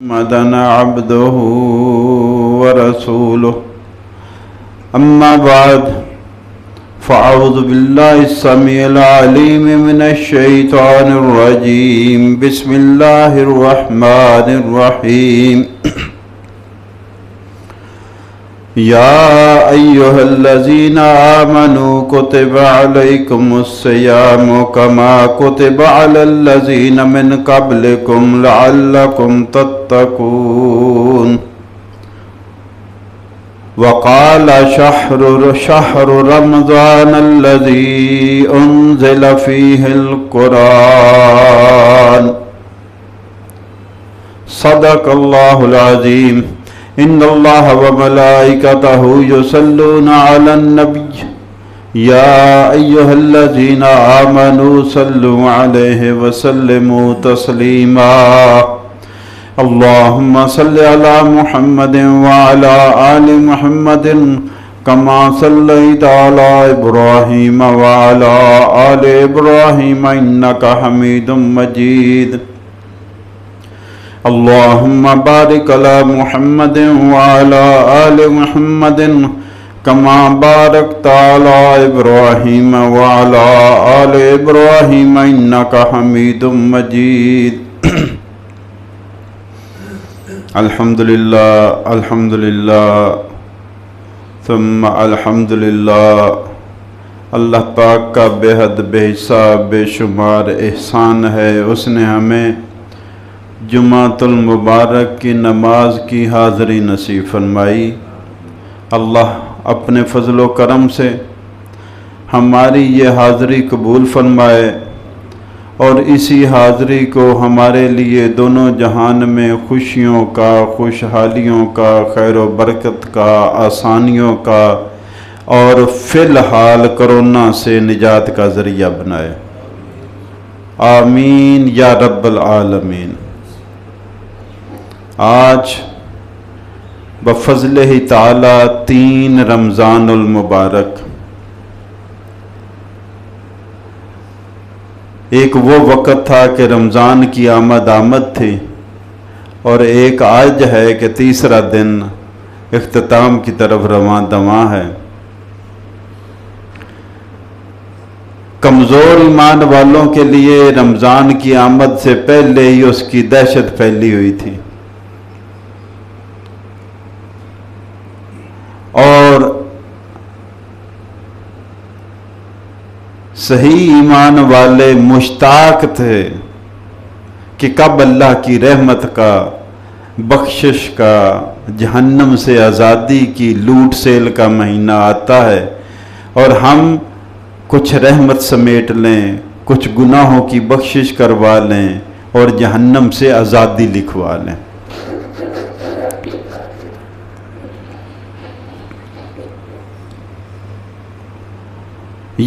محمدًا عبده ورسوله أما بعد فأعوذ بالله السميع العليم من الشيطان الرجيم بسم الله الرحمن الرحيم يا أيها الذين آمنوا كتب عليكم الصيام كما كتب على الذين من قبلكم لعلكم تتقون وقال شهر رمضان الذي أنزل فيه القرآن صدق الله العظيم إن الله وملائكته يصلون على النبي يا أيها الذين آمنوا صلوا عليه وسلموا تسليما اللهم صل على محمد وعلى آل محمد كما صليت على إبراهيم وعلى آل إبراهيم إنك حميد مجيد اللهم بارك على محمد وعلى آل محمد كما باركت على إبراهيم وعلى آل إبراهيم إنك حميد مجيد الحمدللہ ثم الحمدللہ اللہ پاک کا بے حد بے حساب بے شمار احسان ہے، اس نے ہمیں جمعۃ المبارک کی نماز کی حاضری نصیب فرمائی۔ اللہ اپنے فضل و کرم سے ہماری یہ حاضری قبول فرمائے اور اسی حاضری کو ہمارے لیے دونوں جہان میں خوشیوں کا، خوشحالیوں کا، خیر و برکت کا، آسانیوں کا اور فی الحال کرونا سے نجات کا ذریعہ بنائے، آمین یا رب العالمین۔ آج بفضلہ تعالی 3 رمضان المبارک، ایک وہ وقت تھا کہ رمضان کی آمد تھی، اور ایک آج ہے کہ تیسرا دن اختتام کی طرف رواں دواں ہے۔ کمزور ایمان والوں کے لیے رمضان کی آمد سے پہلے ہی اس کی دہشت پھیلی ہوئی تھی، اور صحیح ایمان والے مشتاق تھے کہ کب اللہ کی رحمت کا، بخشش کا، جہنم سے آزادی کی، لوٹ سیل کا مہینہ آتا ہے اور ہم کچھ رحمت سمیٹ لیں، کچھ گناہوں کی بخشش کروا لیں اور جہنم سے آزادی لکھوا لیں۔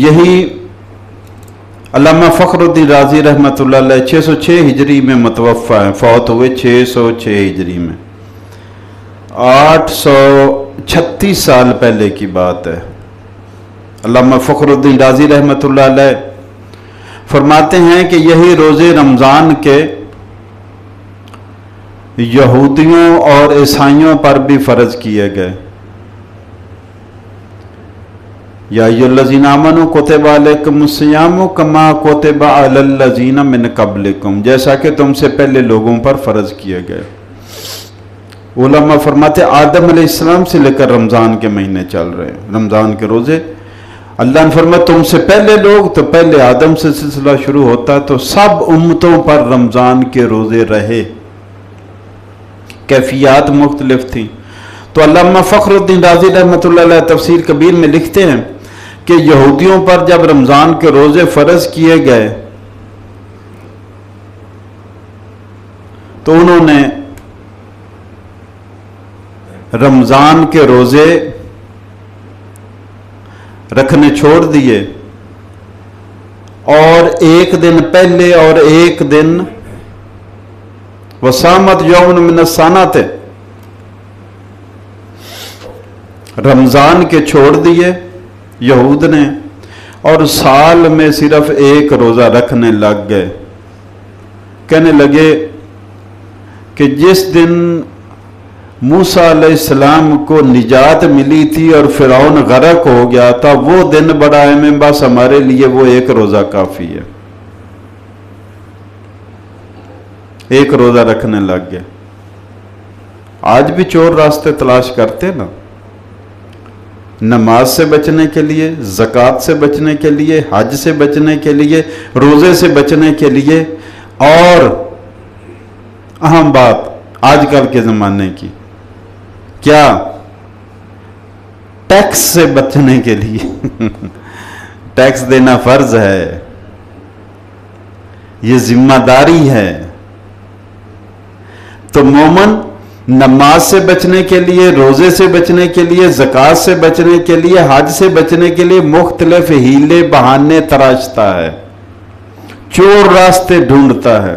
یہی علامہ فخر الدین رازی رحمۃ اللہ علیہ 606 ہجری میں متوفی ہیں، فوت ہوئے 606 ہجری میں، 836 سال پہلے کی بات ہے۔ علامہ فخر الدین رازی رحمۃ اللہ علیہ فرماتے ہیں کہ یہی روزے رمضان کے یہودیوں اور عیسائیوں پر بھی فرض کیے گئے۔ یا ایھا الذین آمنوا کتب علیکم الصیام کما کتب علی الذین من قبلکم، جیسا کہ تم سے پہلے لوگوں پر فرض کیے گئے۔ علماء فرماتے آدم علیہ السلام سے لے کر رمضان کے مہینے چل رہے ہیں، رمضان کے روزے۔ اللہ نے فرمایا تم سے پہلے لوگ، تو پہلے آدم سے سلسلہ شروع ہوتا تو سب امتوں پر رمضان کے روزے رہے، کیفیات مختلف تھیں۔ تو علامہ فخر الدین رازی رحمۃ اللہ علیہ تفسیر کبیر میں لکھتے ہیں کہ یہودیوں پر جب رمضان کے روزے فرض کیے گئے تو انہوں نے رمضان کے روزے رکھنے چھوڑ دیے، اور ایک دن پہلے اور ایک دن وسامت یوم من السنۃ رمضان کے چھوڑ دیے یہود نے، اور سال میں صرف ایک روزہ رکھنے لگ گئے۔ کہنے لگے کہ جس دن موسیٰ علیہ السلام کو نجات ملی تھی اور فرعون غرق ہو گیا تھا، وہ دن بڑا اہم ہے، بس ہمارے لیے وہ ایک روزہ کافی ہے۔ ایک روزہ رکھنے لگ گئے۔ آج بھی چور راستے تلاش کرتے نا، نماز سے بچنے کے لیے، زکوٰۃ سے بچنے کے لیے، حج سے بچنے کے لیے، روزے سے بچنے کے لیے، اور اہم بات آج کل کے زمانے کی کیا، ٹیکس سے بچنے کے لیے۔ ٹیکس دینا فرض ہے، یہ ذمہ داری ہے۔ تو مومن نماز سے بچنے کے لیے، روزے سے بچنے کے لیے، زکوٰۃ سے بچنے کے لیے، حج سے بچنے کے لیے مختلف ہیلے بہانے تراشتا ہے، چور راستے ڈھونڈتا ہے،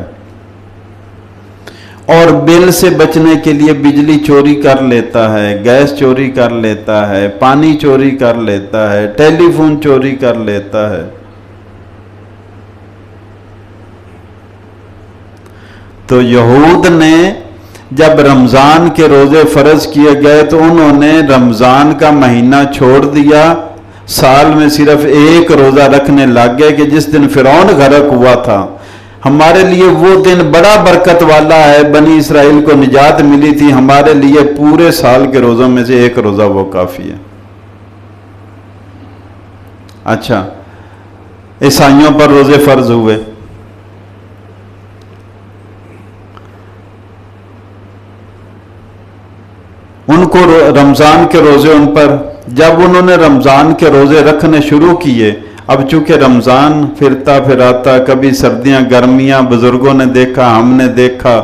اور بل سے بچنے کے لیے بجلی چوری کر لیتا ہے، گیس چوری کر لیتا ہے، پانی چوری کر لیتا ہے، ٹیلی فون چوری کر لیتا ہے۔ تو یہود نے جب رمضان کے روزے فرض کیے گئے تو انہوں نے رمضان کا مہینہ چھوڑ دیا، سال میں صرف ایک روزہ رکھنے لگ گئے کہ جس دن فرعون غرق ہوا تھا۔ ہمارے لیے وہ دن بڑا برکت والا ہے، بنی اسرائیل کو نجات ملی تھی، ہمارے لیے پورے سال کے روزوں میں سے ایک روزہ وہ کافی ہے۔ اچھا، عیسائیوں پر روزے فرض ہوئے، ان کو رمضان کے روزے ان پر، جب انہوں نے رمضان کے روزے رکھنے شروع کیے، اب چونکہ رمضان پھرتا پھراتا، کبھی سردیاں گرمیاں، بزرگوں نے دیکھا، ہم نے دیکھا،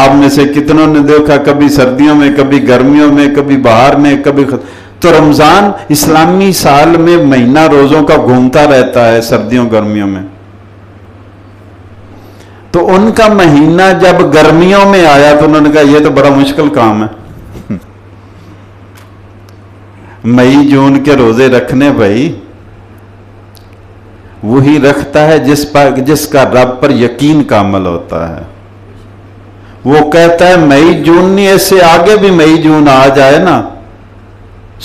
آپ میں سے کتنوں نے دیکھا، کبھی سردیوں میں، کبھی گرمیوں میں، کبھی باہر میں، کبھی تو رمضان اسلامی سال میں مہینہ روزوں کا گھومتا رہتا ہے، سردیوں گرمیوں میں۔ تو ان کا مہینہ جب گرمیوں میں آیا تو انہوں نے کہا یہ تو بڑا مشکل کام ہے، مئی جون کے روزے رکھنے بھائی وہی رکھتا ہے جس کا رب پر یقین کامل ہوتا ہے۔ وہ کہتا ہے مئی جون نہیں، اس سے آگے بھی مئی جون آ جائے نا،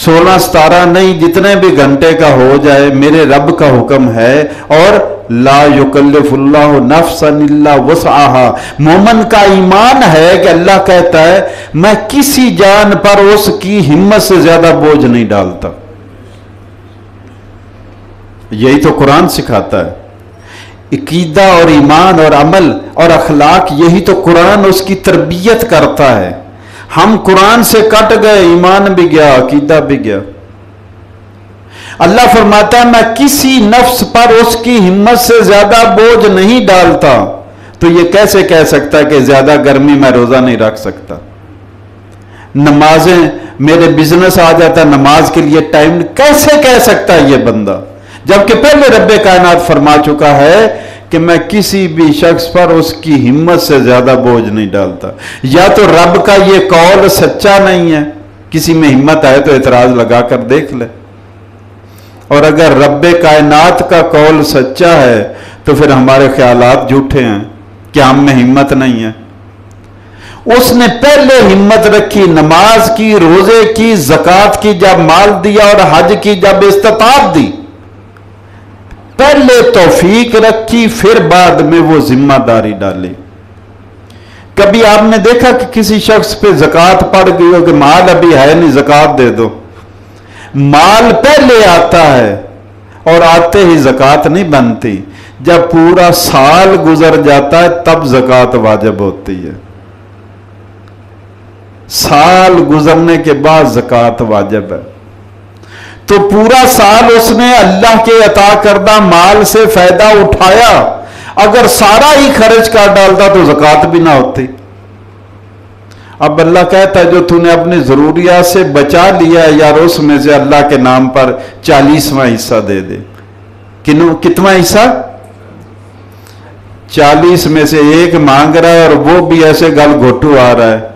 16 17 نہیں، جتنے بھی گھنٹے کا ہو جائے، میرے رب کا حکم ہے، اور لا یکلف اللہ نفسا الا وسعها۔ مومن کا ایمان ہے کہ اللہ کہتا ہے میں کسی جان پر اس کی ہمت سے زیادہ بوجھ نہیں ڈالتا۔ یہی تو قرآن سکھاتا ہے، عقیدہ اور ایمان اور عمل اور اخلاق، یہی تو قرآن اس کی تربیت کرتا ہے۔ ہم قرآن سے کٹ گئے، ایمان بھی گیا، عقیدہ بھی گیا۔ اللہ فرماتا ہے میں کسی نفس پر اس کی ہمت سے زیادہ بوجھ نہیں ڈالتا، تو یہ کیسے کہہ سکتا ہے کہ زیادہ گرمی میں روزہ نہیں رکھ سکتا؟ نمازیں میرے بزنس آ جاتا، نماز کے لیے ٹائم کیسے کہہ سکتا ہے یہ بندہ، جبکہ پہلے رب کائنات فرما چکا ہے کہ میں کسی بھی شخص پر اس کی ہمت سے زیادہ بوجھ نہیں ڈالتا۔ یا تو رب کا یہ قول سچا نہیں ہے، کسی میں ہمت آئے تو اعتراض لگا کر دیکھ لے، اور اگر رب کائنات کا قول سچا ہے تو پھر ہمارے خیالات جھوٹے ہیں کہ ہم میں ہمت نہیں ہے۔ اس نے پہلے ہمت رکھی، نماز کی، روزے کی، زکوٰۃ کی، جب مال دیا، اور حج کی جب استطاعت دی، پہلے توفیق رکھی، پھر بعد میں وہ ذمہ داری ڈالی۔ کبھی آپ نے دیکھا کہ کسی شخص پہ زکوٰۃ پڑ گئی ہو کہ مال ابھی ہے نہیں، زکوٰۃ دے دو؟ مال پہلے آتا ہے اور آتے ہی زکوٰۃ نہیں بنتی، جب پورا سال گزر جاتا ہے تب زکوٰۃ واجب ہوتی ہے۔ سال گزرنے کے بعد زکوٰۃ واجب ہے۔ تو پورا سال اس نے اللہ کے عطا کردہ مال سے فائدہ اٹھایا، اگر سارا ہی خرچ کر ڈالتا تو زکوٰۃ بھی نہ ہوتی۔ اب اللہ کہتا ہے جو تو نے اپنی ضروریات سے بچا لیا ہے یار، اس میں سے اللہ کے نام پر 40واں حصہ دے دے۔ کتنا حصہ؟ 40 میں سے ایک مانگ رہا ہے، اور وہ بھی ایسے گل گھوٹو آ رہا ہے۔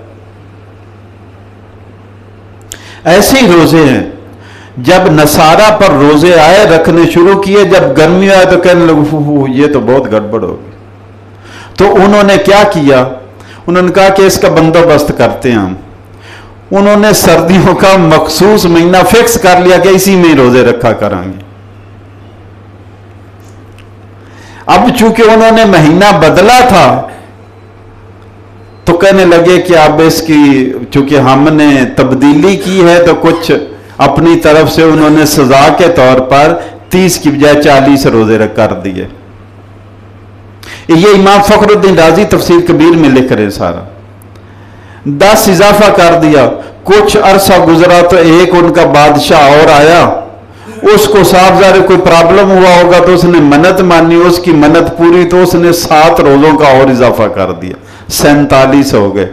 ایسے ہی روزے ہیں، جب نصارہ پر روزے آئے، رکھنے شروع کیے، جب گرمی آئے تو کہنے لگے یہ تو بہت گڑبڑ ہوگی۔ تو انہوں نے کیا کیا؟ انہوں نے کہا کہ اس کا بندوبست کرتے ہیں ہم. انہوں نے سردیوں کا مخصوص مہینہ فکس کر لیا کہ اسی میں روزے رکھا کریں گے. اب چونکہ انہوں نے مہینہ بدلا تھا تو کہنے لگے کہ اب اس کی چونکہ ہم نے تبدیلی کی ہے تو کچھ اپنی طرف سے انہوں نے سزا کے طور پر 30 کی بجائے 40 روزے کر دیے. یہ امام فخر الدین رازی تفسیر کبیر میں لکھ رہے سارا. 10 اضافہ کر دیا. کچھ عرصہ گزرا تو ایک ان کا بادشاہ اور آیا, اس کو صاحب ظاہر کوئی پرابلم ہوا ہوگا تو اس نے منت مانی, اس کی منت پوری تو اس نے 7 روزوں کا اور اضافہ کر دیا, 47 ہو گئے.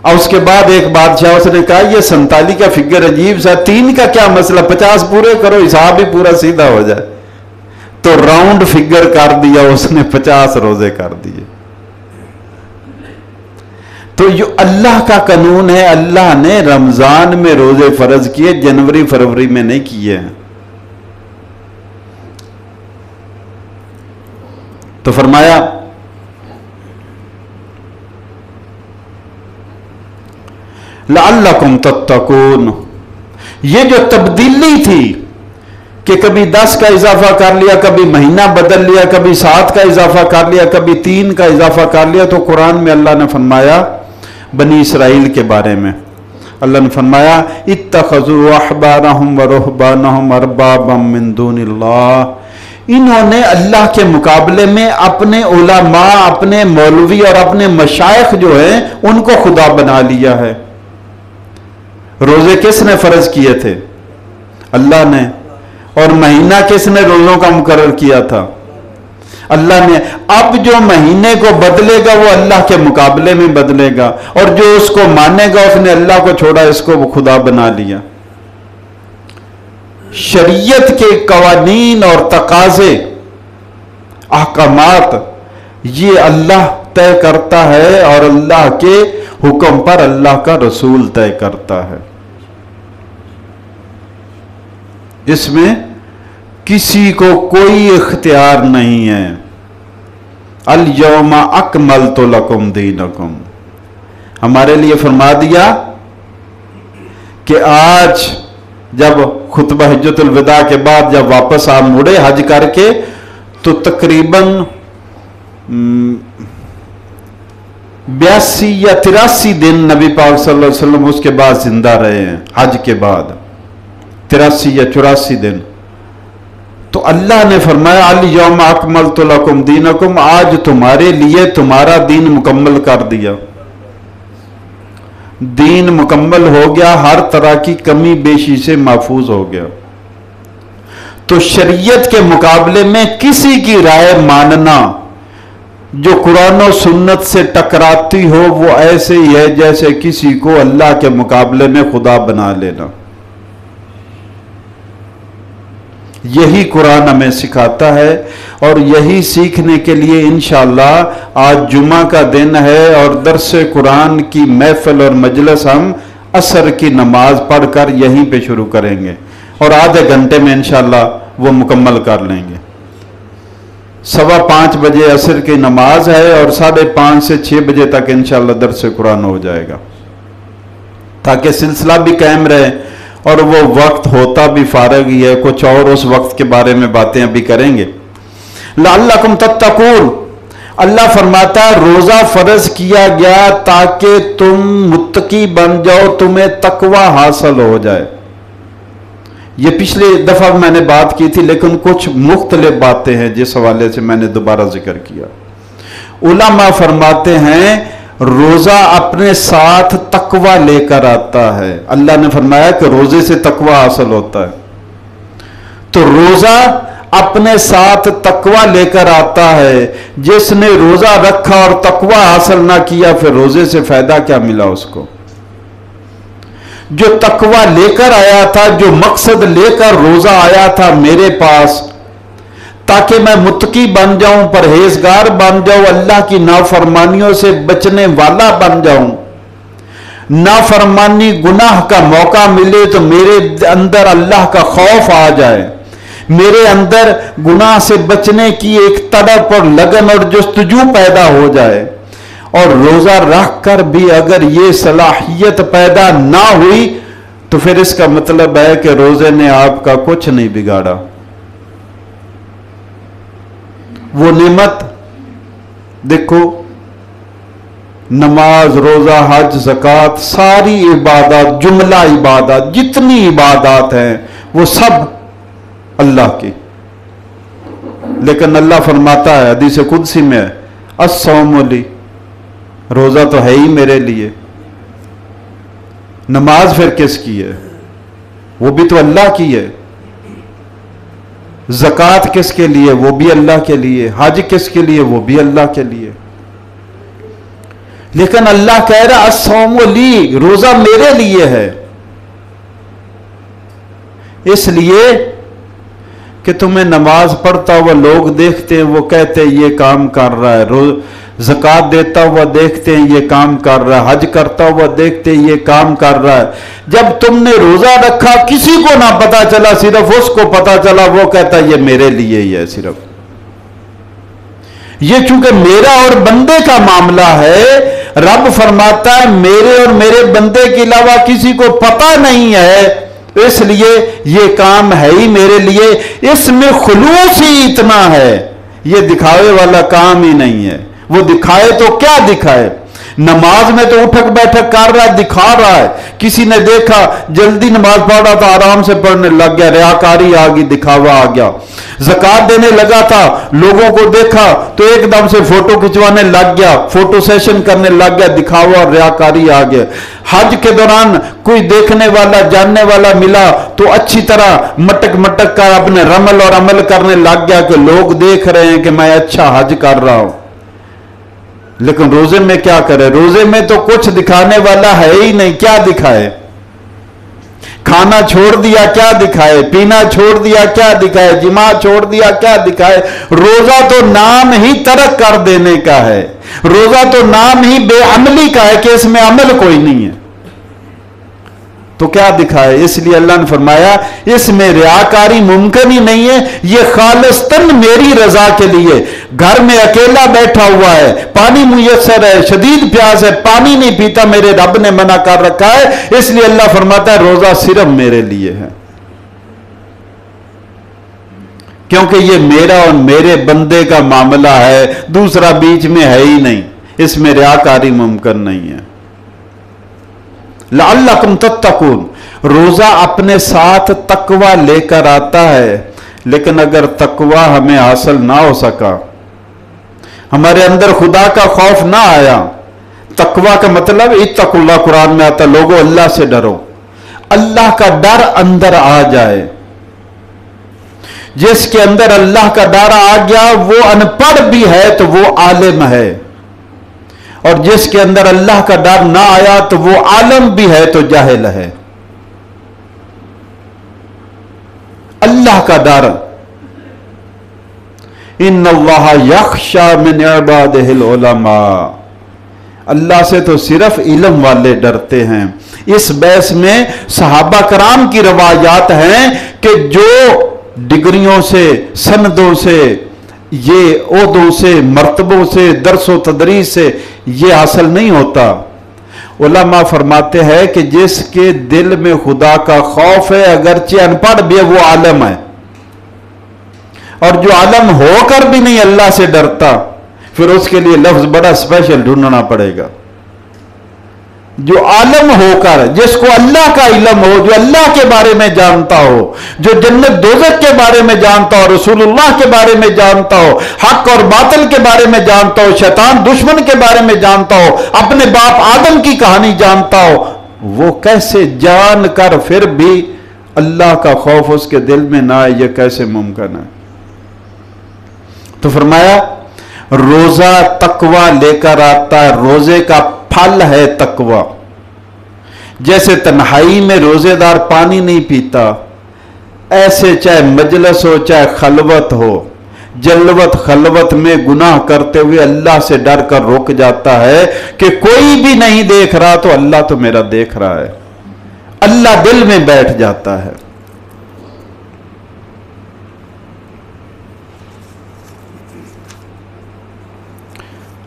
اور اس کے بعد ایک بادشاہ اس نے کہا یہ 47 کا فگر عجیب سا, 3 کا کیا مسئلہ, 50 پورے کرو, حساب ہی پورا سیدھا ہو جائے. تو راؤنڈ فگر کر دیا, اس نے 50 روزے کر دیے. تو یہ اللہ کا قانون ہے, اللہ نے رمضان میں روزے فرض کیے, جنوری فروری میں نہیں کیے ہیں. تو فرمایا لعلکم تتقون. یہ جو تبدیلی تھی کہ کبھی 10 کا اضافہ کر لیا, کبھی مہینہ بدل لیا, کبھی 7 کا اضافہ کر لیا, کبھی 3 کا اضافہ کر لیا, تو قرآن میں اللہ نے فرمایا بنی اسرائیل کے بارے میں, اللہ نے فرمایا اتخذوا احبارهم ورهبانهم اربابا من دون اللہ. انہوں نے اللہ کے مقابلے میں اپنے علماء, اپنے مولوی اور اپنے مشائخ جو ہیں ان کو خدا بنا لیا ہے. روزے کس نے فرض کیے تھے؟ اللہ نے. اور مہینہ کس نے روزوں کا مقرر کیا تھا؟ اللہ نے. اب جو مہینے کو بدلے گا وہ اللہ کے مقابلے میں بدلے گا, اور جو اس کو مانے گا اس نے اللہ کو چھوڑا, اس کو وہ خدا بنا لیا. شریعت کے قوانین اور تقاضے, احکامات یہ اللہ طے کرتا ہے, اور اللہ کے حکم پر اللہ کا رسول طے کرتا ہے. اس میں کسی کو کوئی اختیار نہیں ہے. الیوم اکملت لکم دینکم, ہمارے لیے فرما دیا کہ آج جب خطبہ حجت الوداع کے بعد جب واپس آپ مڑے حج کر کے, تو تقریباً 82 یا 83 دن نبی پاک صلی اللہ علیہ وسلم اس کے بعد زندہ رہے ہیں. حج کے بعد 83 یا 84 دن. تو اللہ نے فرمایا الیوم اکملت لکم دینکم, آج تمہارے لیے تمہارا دین مکمل کر دیا. دین مکمل ہو گیا, ہر طرح کی کمی بیشی سے محفوظ ہو گیا. تو شریعت کے مقابلے میں کسی کی رائے ماننا جو قرآن و سنت سے ٹکراتی ہو وہ ایسے ہی ہے جیسے کسی کو اللہ کے مقابلے میں خدا بنا لینا. یہی قرآن ہمیں سکھاتا ہے, اور یہی سیکھنے کے لیے انشاءاللہ آج جمعہ کا دن ہے, اور درس قرآن کی محفل اور مجلس ہم عصر کی نماز پڑھ کر یہیں پہ شروع کریں گے, اور آدھے گھنٹے میں انشاءاللہ وہ مکمل کر لیں گے. 5:15 بجے عصر کی نماز ہے, اور 5:30 سے 6 بجے تک انشاءاللہ درس قرآن ہو جائے گا, تاکہ سلسلہ بھی قائم رہے, اور وہ وقت ہوتا بھی فارغ ہی ہے. کچھ اور اس وقت کے بارے میں باتیں ابھی کریں گے. لعلکم تتقون, اللہ فرماتا ہے روزہ فرض کیا گیا تاکہ تم متقی بن جاؤ, تمہیں تقوی حاصل ہو جائے. یہ پچھلے دفعہ میں نے بات کی تھی, لیکن کچھ مختلف باتیں ہیں جس حوالے سے میں نے دوبارہ ذکر کیا. علماء فرماتے ہیں روزہ اپنے ساتھ تقوی لے کر آتا ہے. اللہ نے فرمایا کہ روزے سے تقوی حاصل ہوتا ہے, تو روزہ اپنے ساتھ تقوی لے کر آتا ہے. جس نے روزہ رکھا اور تقوی حاصل نہ کیا, پھر روزے سے فائدہ کیا ملا اس کو؟ جو تقوی لے کر آیا تھا, جو مقصد لے کر روزہ آیا تھا میرے پاس, تاکہ میں متقی بن جاؤں, پرہیزگار بن جاؤں, اللہ کی نافرمانیوں سے بچنے والا بن جاؤں, نافرمانی گناہ کا موقع ملے تو میرے اندر اللہ کا خوف آ جائے, میرے اندر گناہ سے بچنے کی ایک تڑپ اور لگن اور جستجو پیدا ہو جائے. اور روزہ رکھ کر بھی اگر یہ صلاحیت پیدا نہ ہوئی تو پھر اس کا مطلب ہے کہ روزے نے آپ کا کچھ نہیں بگاڑا. وہ نعمت دیکھو، نماز، روزہ، حج، زکوٰۃ، ساری عبادات، جملہ عبادات، جتنی عبادات ہیں وہ سب اللہ کی. لیکن اللہ فرماتا ہے حدیث قدسی میں، الصوم لی، روزہ تو ہے ہی میرے لیے. نماز پھر کس کی ہے؟ وہ بھی تو اللہ کی ہے. زکوٰۃ کس کے لیے؟ وہ بھی اللہ کے لیے. حج کس کے لیے؟ وہ بھی اللہ کے لیے. لیکن اللہ کہہ رہا الصوم لی، روزہ میرے لیے ہے. اس لیے کہ تمہیں نماز پڑھتا ہوا لوگ دیکھتے ہیں، وہ کہتے ہیں یہ کام کر رہا ہے. زکوٰۃ دیتا ہوا دیکھتے ہیں یہ کام کر رہا ہے. حج کرتا ہوا دیکھتے ہیں یہ کام کر رہا ہے. جب تم نے روزہ رکھا کسی کو نہ پتا چلا، صرف اس کو پتا چلا، وہ کہتا ہے یہ میرے لیے ہی ہے. صرف یہ چونکہ میرا اور بندے کا معاملہ ہے، رب فرماتا ہے میرے اور میرے بندے کے علاوہ کسی کو پتا نہیں ہے، اس لیے یہ کام ہے ہی میرے لیے. اس میں خلوص ہی اتنا ہے، یہ دکھاوے والا کام ہی نہیں ہے. وہ دکھائے تو کیا دکھائے؟ نماز میں تو اٹھک بیٹھک کر رہا ہے، دکھا رہا ہے. کسی نے دیکھا جلدی نماز پڑھ رہا تھا، آرام سے پڑھنے لگ گیا، ریاکاری آ گئی، دکھاوا آ گیا. زکوٰۃ دینے لگا تھا، لوگوں کو دیکھا تو ایک دم سے فوٹو کھچوانے لگ گیا، فوٹو سیشن کرنے لگ گیا، دکھاوا اور ریاکاری آ گیا. حج کے دوران کوئی دیکھنے والا جاننے والا ملا تو اچھی طرح مٹک مٹک کر اپنے رمل اور عمل کرنے لگ گیا کہ لوگ دیکھ رہے ہیں کہ میں اچھا حج کر رہا ہوں. لیکن روزے میں کیا کرے؟ روزے میں تو کچھ دکھانے والا ہے ہی نہیں. کیا دکھائے؟ کھانا چھوڑ دیا کیا دکھائے؟ پینا چھوڑ دیا کیا دکھائے؟ جماع چھوڑ دیا کیا دکھائے؟ روزہ تو نام ہی ترک کر دینے کا ہے. روزہ تو نام ہی بے عملی کا ہے کہ اس میں عمل کوئی نہیں ہے. تو کیا دکھائے؟ اس لیے اللہ نے فرمایا اس میں ریاکاری ممکن ہی نہیں ہے. یہ خالصتاً میری رضا کے لیے. گھر میں اکیلا بیٹھا ہوا ہے، پانی میسر ہے، شدید پیاس ہے، پانی نہیں پیتا، میرے رب نے منع کر رکھا ہے، اس لیے اللہ فرماتا ہے روزہ صرف میرے لیے ہے، کیونکہ یہ میرا اور میرے بندے کا معاملہ ہے، دوسرا بیچ میں ہے ہی نہیں. اس میں ریاکاری ممکن نہیں ہے. لعلکم تتقون، روزہ اپنے ساتھ تقوی لے کر آتا ہے. لیکن اگر تقوی ہمیں حاصل نہ ہو سکا، ہمارے اندر خدا کا خوف نہ آیا، تقوی کا مطلب اتقوا اللہ قرآن میں آتا، لوگوں اللہ سے ڈرو، اللہ کا ڈر اندر آ جائے. جس کے اندر اللہ کا ڈر آ گیا وہ ان پڑھ بھی ہے تو وہ عالم ہے، اور جس کے اندر اللہ کا ڈر نہ آیا تو وہ عالم بھی ہے تو جاہل ہے. اللہ کا ڈر، ان اللہ یخشی من عبادہ العلماء، اللہ سے تو صرف علم والے ڈرتے ہیں. اس بحث میں صحابہ کرام کی روایات ہیں کہ جو ڈگریوں سے، سندوں سے، یہ عہدوں سے، مرتبوں سے، درس و تدریس سے یہ حاصل نہیں ہوتا. علماء فرماتے ہیں کہ جس کے دل میں خدا کا خوف ہے، اگرچہ ان پڑھ بھی ہے، وہ عالم ہے. اور جو عالم ہو کر بھی نہیں اللہ سے ڈرتا، پھر اس کے لیے لفظ بڑا اسپیشل ڈھونڈنا پڑے گا. جو عالم ہو کر، جس کو اللہ کا علم ہو، جو اللہ کے بارے میں جانتا ہو، جو جنت دوزخ کے بارے میں جانتا ہو، رسول اللہ کے بارے میں جانتا ہو، حق اور باطل کے بارے میں جانتا ہو، شیطان دشمن کے بارے میں جانتا ہو، اپنے باپ آدم کی کہانی جانتا ہو، وہ کیسے جان کر پھر بھی اللہ کا خوف اس کے دل میں نہ آئے؟ یہ کیسے ممکن ہے؟ تو فرمایا روزہ تقوی لے کر آتا ہے. روزے کا پھل ہے تقوی. جیسے تنہائی میں روزے دار پانی نہیں پیتا، ایسے چاہے مجلس ہو چاہے خلوت ہو، جلوت خلوت میں گناہ کرتے ہوئے اللہ سے ڈر کر رک جاتا ہے کہ کوئی بھی نہیں دیکھ رہا تو اللہ تو میرا دیکھ رہا ہے. اللہ دل میں بیٹھ جاتا ہے.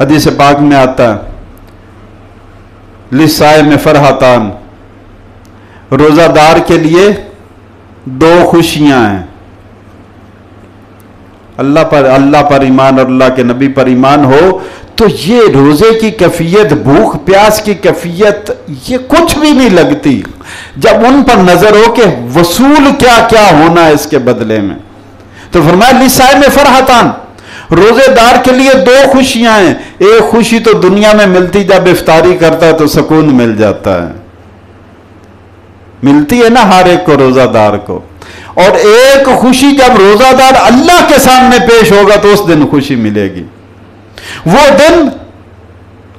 حدیث پاک میں آتا ہے لِلصَّائِمِ فَرْحَتان، روزہ دار کے لیے دو خوشیاں ہیں، اللہ پر ایمان اور اللہ کے نبی پر ایمان ہو تو یہ روزے کی کیفیت، بھوک پیاس کی کیفیت یہ کچھ بھی نہیں لگتی جب ان پر نظر ہو کہ وصول کیا کیا ہونا ہے اس کے بدلے میں۔ تو فرمایا لِلصَّائِمِ فَرْحَتان، روزے دار کے لیے دو خوشیاں ہیں، ایک خوشی تو دنیا میں ملتی جب افطاری کرتا ہے تو سکون مل جاتا ہے، ملتی ہے نا ہر ایک کو روزہ دار کو، اور ایک خوشی جب روزہ دار اللہ کے سامنے پیش ہوگا تو اس دن خوشی ملے گی۔ وہ دن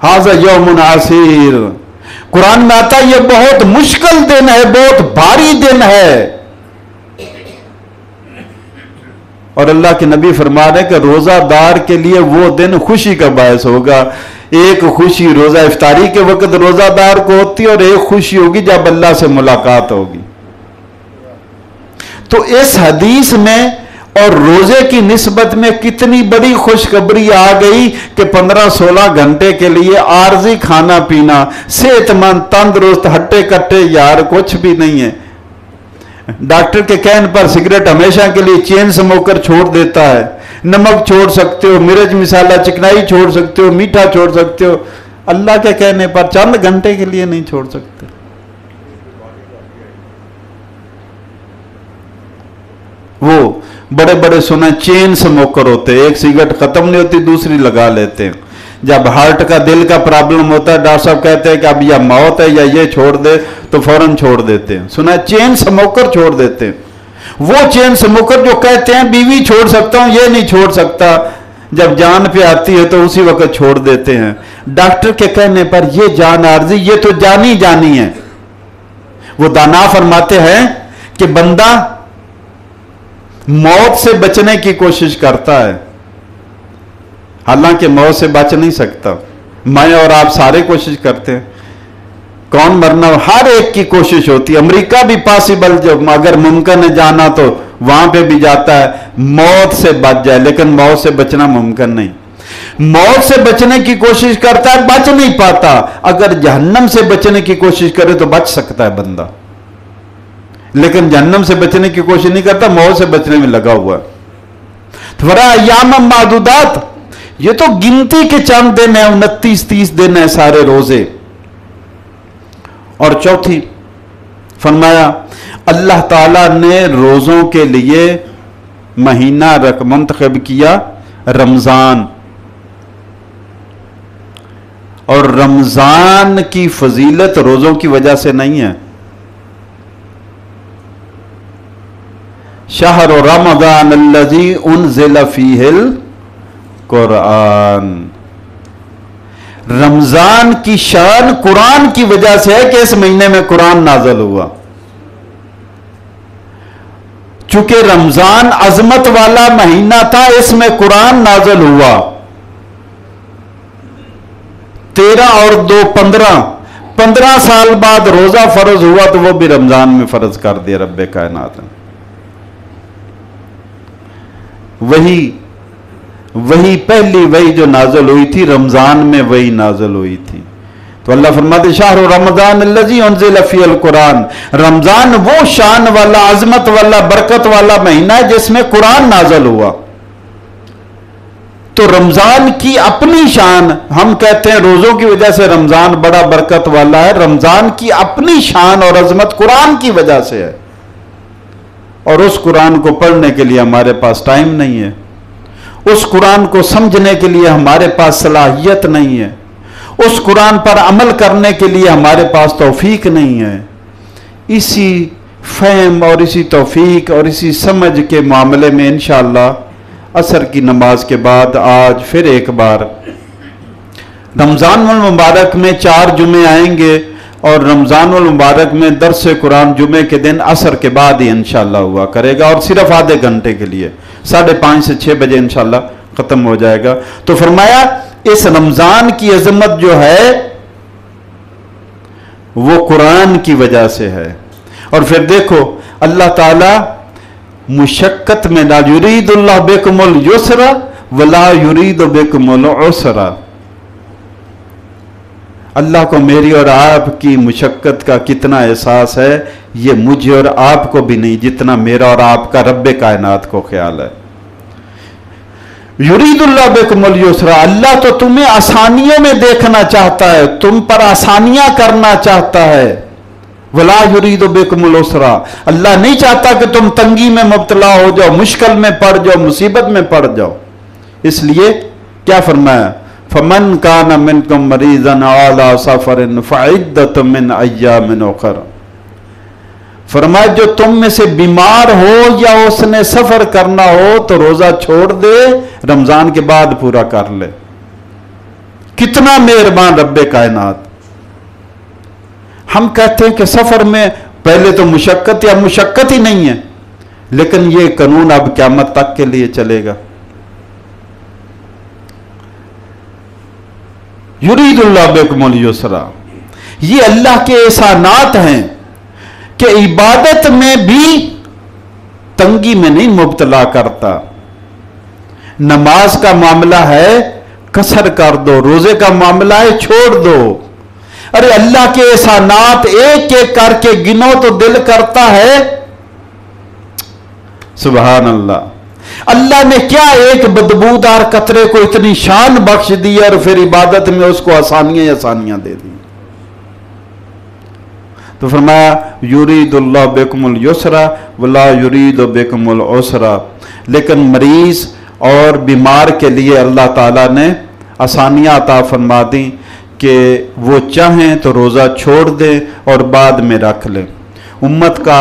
ھذا یوم عسیر، قرآن میں آتا ہے یہ بہت مشکل دن ہے، بہت بھاری دن ہے، اور اللہ کے نبی فرما رہے ہیں کہ روزہ دار کے لیے وہ دن خوشی کا باعث ہوگا۔ ایک خوشی روزہ افطاری کے وقت روزہ دار کو ہوتی ہے، اور ایک خوشی ہوگی جب اللہ سے ملاقات ہوگی۔ تو اس حدیث میں اور روزے کی نسبت میں کتنی بڑی خوشخبری آ گئی کہ 15-16 گھنٹے کے لیے عارضی کھانا پینا، صحت مند تندرست ہٹے کٹے یار کچھ بھی نہیں ہے۔ ڈاکٹر کے کہنے پر سگریٹ ہمیشہ کے لیے چین سموکر چھوڑ دیتا ہے، نمک چھوڑ سکتے ہو، مرچ مسالہ چکنائی چھوڑ سکتے ہو، میٹھا چھوڑ سکتے ہو، اللہ کے کہنے پر چند گھنٹے کے لیے نہیں چھوڑ سکتے۔ وہ بڑے بڑے سنا چین سموکر ہوتے، ایک سگریٹ ختم نہیں ہوتی دوسری لگا لیتے ہیں۔ جب ہارٹ کا دل کا پرابلم ہوتا ہے ڈاکٹر صاحب کہتے ہیں کہ اب یا موت ہے یا یہ چھوڑ دے تو فوراً چھوڑ دیتے ہیں۔ سنا چین سموکر چھوڑ دیتے ہیں، وہ چین سموکر جو کہتے ہیں بیوی چھوڑ سکتا ہوں یہ نہیں چھوڑ سکتا، جب جان پہ آتی ہے تو اسی وقت چھوڑ دیتے ہیں۔ ڈاکٹر کے کہنے پر یہ جان عارضی یہ تو جانی جانی ہے۔ وہ دانا فرماتے ہیں کہ بندہ موت سے بچنے کی کوشش کرتا ہے، حالانکہ موت سے بچ نہیں سکتا۔ میں اور آپ سارے کوشش کرتے ہیں، کون مرنا ہر ایک کی کوشش ہوتی ہے۔ امریکہ بھی پاسبل جو اگر ممکن ہے جانا تو وہاں پہ بھی جاتا ہے موت سے بچ جائے، لیکن موت سے بچنا ممکن نہیں۔ موت سے بچنے کی کوشش کرتا ہے بچ نہیں پاتا، اگر جہنم سے بچنے کی کوشش کرے تو بچ سکتا ہے بندہ، لیکن جہنم سے بچنے کی کوشش نہیں کرتا، موت سے بچنے میں لگا ہوا ہے۔ فرا ایام معدودات، یہ تو گنتی کے چند دن ہیں، 29-30 دن ہیں سارے روزے۔ اور چوتھی فرمایا اللہ تعالیٰ نے روزوں کے لیے مہینہ منتخب کیا رمضان، اور رمضان کی فضیلت روزوں کی وجہ سے نہیں ہے۔ شہر رمضان الذی انزل فیہ القرآن، رمضان کی شان قرآن کی وجہ سے ہے کہ اس مہینے میں قرآن نازل ہوا۔ چونکہ رمضان عظمت والا مہینہ تھا، اس میں قرآن نازل ہوا۔ 13 اور 2 15 سال بعد روزہ فرض ہوا تو وہ بھی رمضان میں فرض کر دیا رب کائنات نے۔ وہی پہلی وہی جو نازل ہوئی تھی رمضان میں وہی نازل ہوئی تھی۔ تو اللہ فرماتے شہر رمضان الذی انزل فیہ القرآن، رمضان وہ شان والا عظمت والا برکت والا مہینہ ہے جس میں قرآن نازل ہوا۔ تو رمضان کی اپنی شان، ہم کہتے ہیں روزوں کی وجہ سے رمضان بڑا برکت والا ہے، رمضان کی اپنی شان اور عظمت قرآن کی وجہ سے ہے، اور اس قرآن کو پڑھنے کے لیے ہمارے پاس ٹائم نہیں ہے، اس قرآن کو سمجھنے کے لیے ہمارے پاس صلاحیت نہیں ہے، اس قرآن پر عمل کرنے کے لیے ہمارے پاس توفیق نہیں ہے۔ اسی فہم اور اسی توفیق اور اسی سمجھ کے معاملے میں انشاءاللہ عصر کی نماز کے بعد آج پھر ایک بار رمضان المبارک میں 4 جمعے آئیں گے، اور رمضان المبارک میں درس قرآن جمعے کے دن عصر کے بعد ہی انشاءاللہ ہوا کرے گا، اور صرف آدھے گھنٹے کے لیے 5:30 سے 6 بجے انشاءاللہ ختم ہو جائے گا۔ تو فرمایا اس رمضان کی عظمت جو ہے وہ قرآن کی وجہ سے ہے۔ اور پھر دیکھو اللہ تعالی مشقت میں لا یرید اللہ بکم اليسر ولا یرید بکم العسر، اللہ کو میری اور آپ کی مشقت کا کتنا احساس ہے یہ مجھے اور آپ کو بھی نہیں جتنا میرا اور آپ کا رب کائنات کو خیال ہے۔ یرید اللہ بکم اليسر، اللہ تو تمہیں آسانیوں میں دیکھنا چاہتا ہے، تم پر آسانیاں کرنا چاہتا ہے۔ ولا یرید بکم العسر، اللہ نہیں چاہتا کہ تم تنگی میں مبتلا ہو جاؤ، مشکل میں پڑ جاؤ، مصیبت میں پڑ جاؤ۔ اس لیے کیا فرمایا؟ فمن کان منکم مریضا علی سفر فعدۃ من ایام اخر، فرمایا جو تم میں سے بیمار ہو یا اس نے سفر کرنا ہو تو روزہ چھوڑ دے، رمضان کے بعد پورا کر لے۔ کتنا مہربان رب کائنات۔ ہم کہتے ہیں کہ سفر میں پہلے تو مشقت یا مشقت ہی نہیں ہے، لیکن یہ قانون اب قیامت تک کے لیے چلے گا۔ یرید اللہ بکم اليسر، یہ اللہ کے احسانات ہیں کہ عبادت میں بھی تنگی میں نہیں مبتلا کرتا۔ نماز کا معاملہ ہے قصر کر دو، روزے کا معاملہ ہے چھوڑ دو۔ ارے اللہ کے احسانات ایک ایک کر کے گنو تو دل کرتا ہے سبحان اللہ، اللہ نے کیا ایک بدبودار قطرے کو اتنی شان بخش دی اور پھر عبادت میں اس کو آسانیاں آسانیاں دے دی۔ تو فرمایا یرید اللہ بکم اليسر ولا یرید بکم العسر، لیکن مریض اور بیمار کے لیے اللہ تعالیٰ نے آسانیاں عطا فرما دیں کہ وہ چاہیں تو روزہ چھوڑ دیں اور بعد میں رکھ لیں۔ امت کا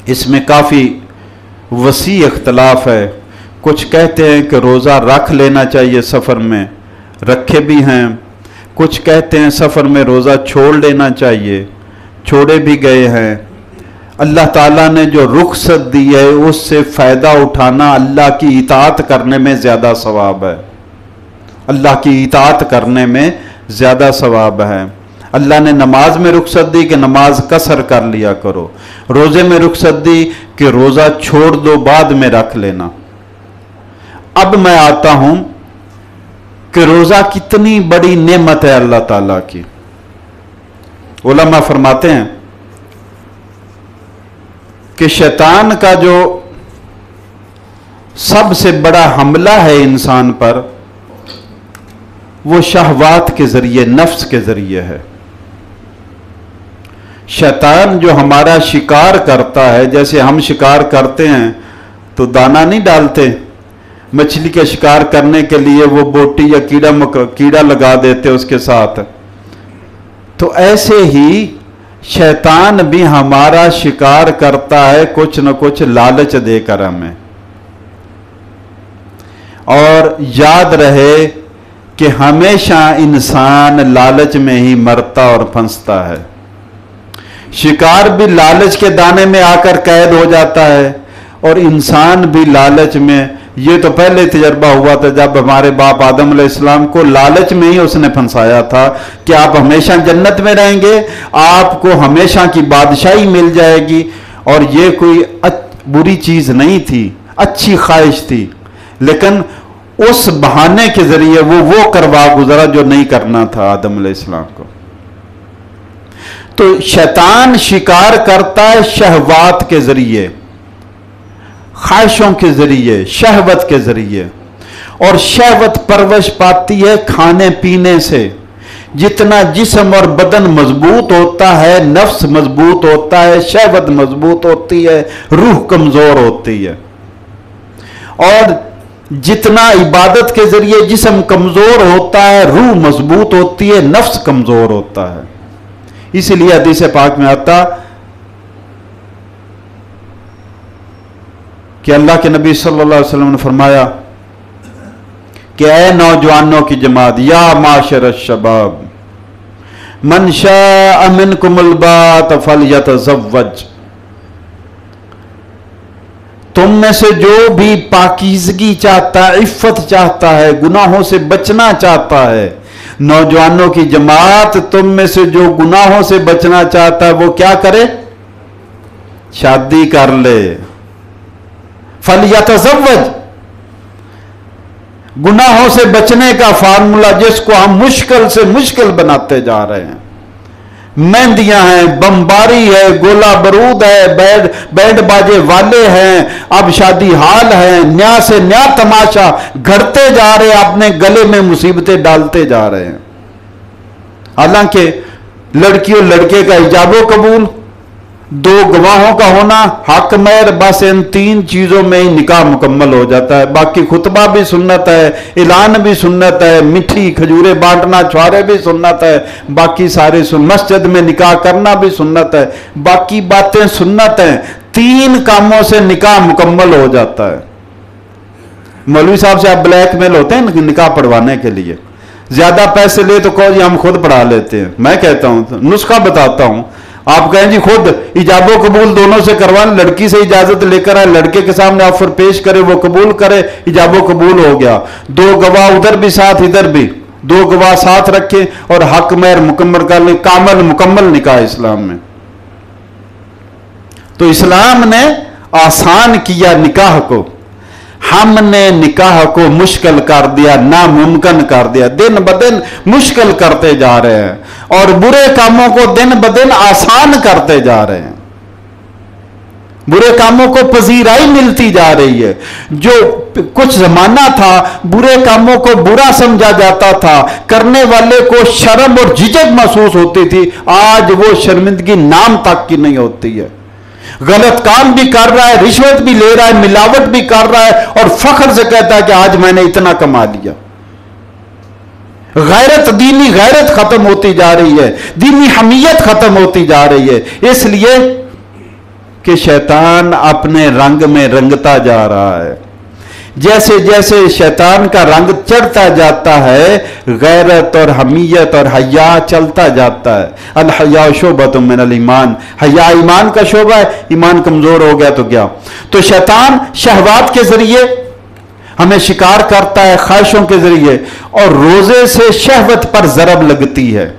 اس میں کافی وسیع اختلاف ہے، کچھ کہتے ہیں کہ روزہ رکھ لینا چاہیے سفر میں، رکھے بھی ہیں، کچھ کہتے ہیں سفر میں روزہ چھوڑ لینا چاہیے، چھوڑے بھی گئے ہیں۔ اللہ تعالیٰ نے جو رخصت دی ہے اس سے فائدہ اٹھانا اللہ کی اطاعت کرنے میں زیادہ ثواب ہے، اللہ کی اطاعت کرنے میں زیادہ ثواب ہے۔ اللہ نے نماز میں رخصت دی کہ نماز قصر کر لیا کرو، روزے میں رخصت دی کہ روزہ چھوڑ دو بعد میں رکھ لینا۔ اب میں آتا ہوں کہ روزہ کتنی بڑی نعمت ہے اللہ تعالیٰ کی۔ علماء فرماتے ہیں کہ شیطان کا جو سب سے بڑا حملہ ہے انسان پر وہ شہوات کے ذریعے، نفس کے ذریعے ہے۔ شیطان جو ہمارا شکار کرتا ہے، جیسے ہم شکار کرتے ہیں تو دانہ نہیں ڈالتے، مچھلی کے شکار کرنے کے لیے وہ بوٹی یا کیڑا لگا دیتے اس کے ساتھ، تو ایسے ہی شیطان بھی ہمارا شکار کرتا ہے کچھ نہ کچھ لالچ دے کر ہمیں۔ اور یاد رہے کہ ہمیشہ انسان لالچ میں ہی مرتا اور پھنستا ہے۔ شکار بھی لالچ کے دانے میں آ کر قید ہو جاتا ہے، اور انسان بھی لالچ میں، یہ تو پہلے تجربہ ہوا تھا جب ہمارے باپ آدم علیہ السلام کو لالچ میں ہی اس نے پھنسایا تھا کہ آپ ہمیشہ جنت میں رہیں گے، آپ کو ہمیشہ کی بادشاہی مل جائے گی، اور یہ کوئی بری چیز نہیں تھی، اچھی خواہش تھی، لیکن اس بہانے کے ذریعے وہ کروا گزرا جو نہیں کرنا تھا آدم علیہ السلام کو۔ تو شیطان شکار کرتا ہے شہوات کے ذریعے، خواہشوں کے ذریعے، شہوت کے ذریعے، اور شہوت پرورش پاتی ہے کھانے پینے سے۔ جتنا جسم اور بدن مضبوط ہوتا ہے، نفس مضبوط ہوتا ہے، شہوت مضبوط ہوتی ہے، روح کمزور ہوتی ہے، اور جتنا عبادت کے ذریعے جسم کمزور ہوتا ہے، روح مضبوط ہوتی ہے، نفس کمزور ہوتا ہے۔ اسی لیے حدیث پاک میں آتا کہ اللہ کے نبی صلی اللہ علیہ وسلم نے فرمایا کہ اے نوجوانوں کی جماعت، یا معاشر الشباب من شاء منکم الباءۃ فلیتزوج، تم میں سے جو بھی پاکیزگی چاہتا ہے، عفت چاہتا ہے، گناہوں سے بچنا چاہتا ہے، نوجوانوں کی جماعت تم میں سے جو گناہوں سے بچنا چاہتا ہے وہ کیا کرے؟ شادی کر لے۔ فَلْيَتَزَوَّجْ، گناہوں سے بچنے کا فارمولا جس کو ہم مشکل سے مشکل بناتے جا رہے ہیں. مہندیاں ہیں، بمباری ہے، گولا برود ہے، بینڈ باجے والے ہیں، اب شادی ہال ہے، نیا سے نیا تماشا گھڑتے جا رہے ہیں، اپنے گلے میں مصیبتیں ڈالتے جا رہے ہیں. حالانکہ لڑکی اور لڑکے کا ایجاب و قبول، دو گواہوں کا ہونا، حق مہر، بس ان تین چیزوں میں ہی نکاح مکمل ہو جاتا ہے. باقی خطبہ بھی سنت ہے، اعلان بھی سنت ہے، میٹھی کھجورے بانٹنا چھوارے بھی سنت ہے، باقی سارے مسجد میں نکاح کرنا بھی سنت ہے، باقی باتیں سنت ہیں. تین کاموں سے نکاح مکمل ہو جاتا ہے. مولوی صاحب سے آپ بلیک میل ہوتے ہیں نکاح پڑھوانے کے لیے، زیادہ پیسے لے تو کہو جی ہم خود پڑھا لیتے ہیں. میں کہتا ہوں نسخہ بتاتا ہوں، آپ کہیں جی خود ایجاب و قبول دونوں سے کروائیں، لڑکی سے اجازت لے کر آئے، لڑکے کے سامنے آفر پیش کرے، وہ قبول کرے، ایجاب و قبول ہو گیا. دو گواہ ادھر بھی ساتھ ادھر بھی، دو گواہ ساتھ رکھیں اور حق مہر مکمل کر لیں. کامل مکمل نکاح اسلام میں. تو اسلام نے آسان کیا نکاح کو، ہم نے نکاح کو مشکل کر دیا، ناممکن کر دیا. دن بدن مشکل کرتے جا رہے ہیں اور برے کاموں کو دن بدن آسان کرتے جا رہے ہیں. برے کاموں کو پذیرائی ملتی جا رہی ہے. جو کچھ زمانہ تھا برے کاموں کو برا سمجھا جاتا تھا، کرنے والے کو شرم اور جھجک محسوس ہوتی تھی، آج وہ شرمندگی نام تک کی نہیں ہوتی ہے. غلط کام بھی کر رہا ہے، رشوت بھی لے رہا ہے، ملاوٹ بھی کر رہا ہے اور فخر سے کہتا ہے کہ آج میں نے اتنا کما لیا. غیرت، دینی غیرت ختم ہوتی جا رہی ہے، دینی حمیت ختم ہوتی جا رہی ہے، اس لیے کہ شیطان اپنے رنگ میں رنگتا جا رہا ہے. جیسے جیسے شیطان کا رنگ چڑھتا جاتا ہے، غیرت اور حمیت اور حیا چلتا جاتا ہے. الحیاء شعبۃ من الایمان، حیا ایمان کا شعبہ ہے. ایمان کمزور ہو گیا تو کیا؟ تو شیطان شہوات کے ذریعے ہمیں شکار کرتا ہے، خواہشوں کے ذریعے، اور روزے سے شہوت پر ضرب لگتی ہے.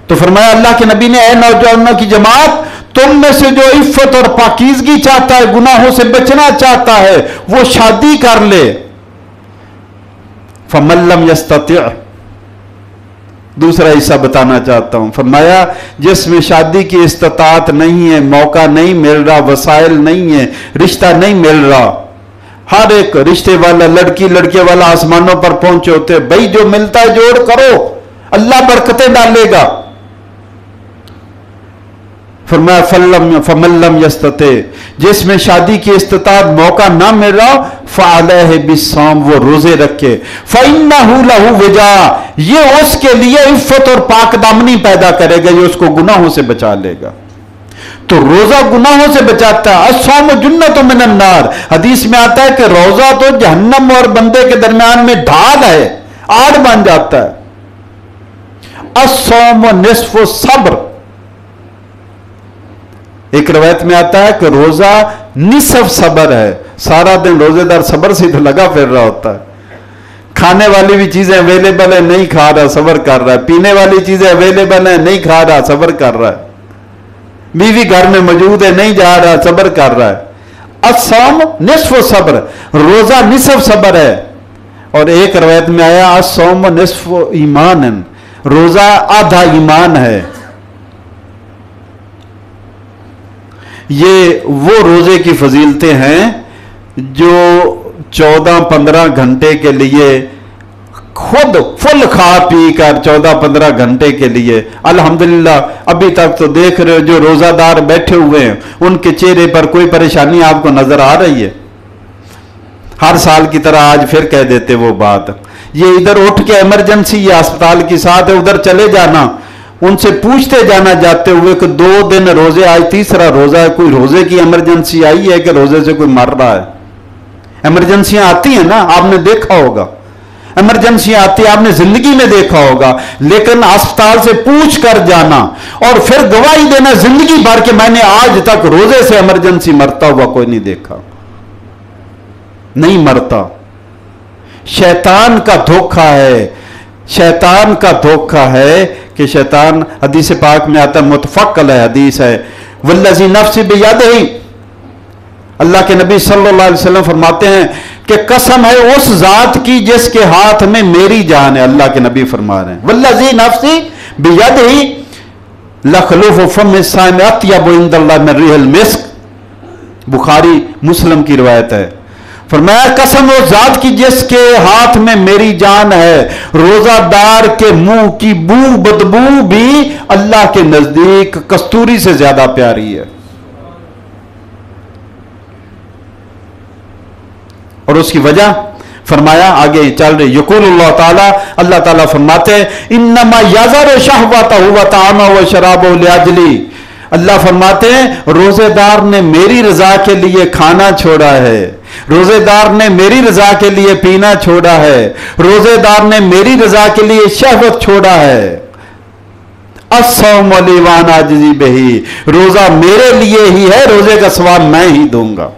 تو فرمایا اللہ کے نبی نے، اے نوجوانوں کی جماعت، تم میں سے جو عفت اور پاکیزگی چاہتا ہے، گناہوں سے بچنا چاہتا ہے، وہ شادی کر لے. فَمَن لَّمْ يَسْتَطِعْ، دوسرا حصہ بتانا چاہتا ہوں. فرمایا جس میں شادی کی استطاعت نہیں ہے، موقع نہیں مل رہا، وسائل نہیں ہے، رشتہ نہیں مل رہا. ہر ایک رشتے والا، لڑکی لڑکے والا آسمانوں پر پہنچے ہوتے، بھائی جو ملتا ہے جوڑ کرو، اللہ برکتیں ڈالے گا. فرمایا فَمَن لَّمْ يَسْتَطِعْ، جس میں شادی کی استطاعت موقع نہ مل رہا، فَعَلَيْهِ بِالصَّوْمِ، وہ روزے رکھے. فَإِنَّهُ لَهُ وِجَاءٌ، یہ اس کے لیے عفت اور پاک دامنی پیدا کرے گا، یہ اس کو گناہوں سے بچا لے گا. تو روزہ گناہوں سے بچاتا ہے. الصوم جنۃ من النار، حدیث میں آتا ہے کہ روزہ تو جہنم اور بندے کے درمیان میں ڈھال ہے، آڑ بن جاتا ہے. الصوم نصف الصبر، ایک روایت میں آتا ہے کہ روزہ نصف صبر ہے. سارا دن روزے دار صبر سے لگا پھر رہا ہوتا ہے. کھانے والی بھی چیزیں اویلیبل ہیں، نہیں کھا رہا، صبر کر رہا ہے. پینے والی چیزیں اویلیبل ہیں، نہیں کھا رہا، صبر کر رہا ہے. بیوی گھر میں موجود ہے، نہیں جا رہا، صبر کر رہا ہے. الصوم نصف صبر، روزہ نصف صبر ہے. اور ایک روایت میں آیا الصوم نصف ایمان، روزہ آدھا ایمان ہے. یہ وہ روزے کی فضیلتیں ہیں جو 14-15 گھنٹے کے لیے خود فل کھا پی کر 14-15 گھنٹے کے لیے الحمدللہ ابھی تک تو دیکھ رہے ہو جو روزہ دار بیٹھے ہوئے ہیں ان کے چہرے پر کوئی پریشانی آپ کو نظر آ رہی ہے؟ ہر سال کی طرح آج پھر کہہ دیتے وہ بات. یہ ادھر اٹھ کے ایمرجنسی یہ اسپتال کی ساتھ ہے، ادھر چلے جانا، ان سے پوچھتے جانا جاتے ہوئے کہ 2 دن روزے، آج تیسرا روزہ ہے، کوئی روزے کی ایمرجنسی آئی ہے کہ روزے سے کوئی مر رہا ہے؟ ایمرجنسیاں آتی ہیں نا، آپ نے دیکھا ہوگا، ایمرجنسی آتی ہے، آپ نے زندگی میں دیکھا ہوگا. لیکن اسپتال سے پوچھ کر جانا اور پھر گواہی دینا زندگی بھر کہ میں نے آج تک روزے سے ایمرجنسی مرتا ہوا کوئی نہیں دیکھا. نہیں مرتا. شیطان کا دھوکہ ہے، شیطان کا دھوکہ ہے کہ شیطان، حدیث پاک میں آتا ہے، متفق علیہ حدیث ہے، والذی نفس بیدہ، اللہ کے نبی صلی اللہ علیہ وسلم فرماتے ہیں کہ قسم ہے اس ذات کی جس کے ہاتھ میں میری جان ہے. اللہ کے نبی فرما رہے ہیں والذی نفسی بیدہ لخلوف فم الصائم اطیب عند اللہ من ریح المسک. بخاری مسلم کی روایت ہے. فرمایا قسم اس ذات کی جس کے ہاتھ میں میری جان ہے, روزہ دار کے منہ کی بدبو بھی اللہ کے نزدیک کستوری سے زیادہ پیاری ہے. اور اس کی وجہ فرمایا آگے چل رہے یقول اللہ تعالی, اللہ تعالیٰ فرماتے ہیں انما یذر شہوتہ وطعامہ وشرابہ لاجلی. اللہ فرماتے ہیں روزے دار نے میری رضا کے لیے کھانا چھوڑا ہے, روزے دار نے میری رضا کے لیے پینا چھوڑا ہے, روزے دار نے میری رضا کے لیے شہوت چھوڑا ہے. الصوم لی وانا اجزی بہ, روزہ میرے لیے ہی ہے, روزے کا ثواب میں ہی دوں گا.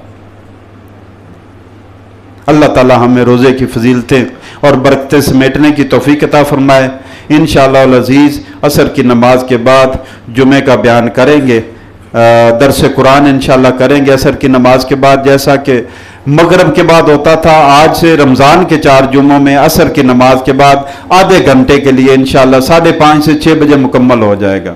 اللہ تعالی ہمیں روزے کی فضیلتیں اور برکتیں سمیٹنے کی توفیق عطا فرمائے. انشاءاللہ العزیز عصر کی نماز کے بعد جمعے کا بیان کریں گے, درس قرآن انشاءاللہ کریں گے عصر کی نماز کے بعد, جیسا کہ مغرب کے بعد ہوتا تھا. آج سے رمضان کے 4 جمعوں میں عصر کی نماز کے بعد آدھے گھنٹے کے لیے انشاءاللہ 5:30 سے 6 بجے مکمل ہو جائے گا.